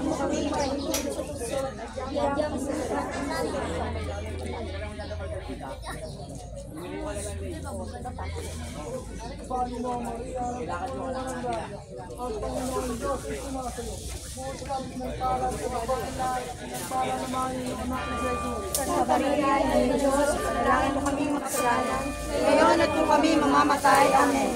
panalaan mo kami mahilig sa puso. Biyagyan mo sa lahat ng Panginoon Maria, ang Panginoon Diyos ay sumasayo. Buot kami ng kalat sa babae ng para naman ng anak ni Jesus. Sa bariyan ng Diyos, panalangin mo kami makasalanan. Ngayon at kung kami mamamatay. Amen.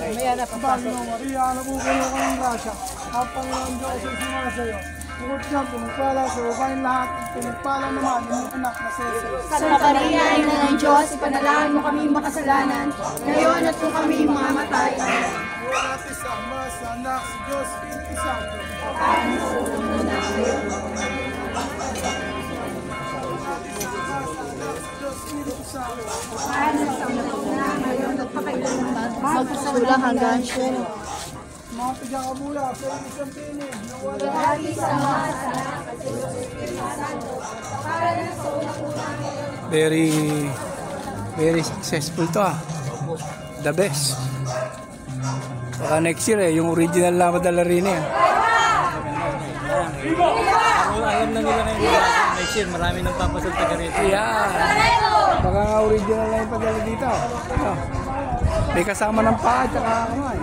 Panginoon Maria, nabubulo ka ng grasya. Ang Panginoon Diyos ay sumasayo. Buot niya, pinagpala sa babaeng lahat, pinagpala naman ng anak na si Jesus. Sa bariyan ng Diyos, panalangin mo kami makasalanan. Ngayon at kung kami mamamatay. Amen. Buot natin sa Ama, sa Anak, sa Diyos, Espiritu Santo. Magsulang hanggang siya. Mga pagkakabula sa isang tinig na wala Lagi sa mga anak at sa Espiritu Santo. Para na sa unang-unang ngayon. Very successful to The best. Baka next year yung original na madala rin Alam na nila ngayon next year marami nang papasunta ka rito. Yeah. Baka nga original na yung padala dito. May kasama ng paa at saka kamay.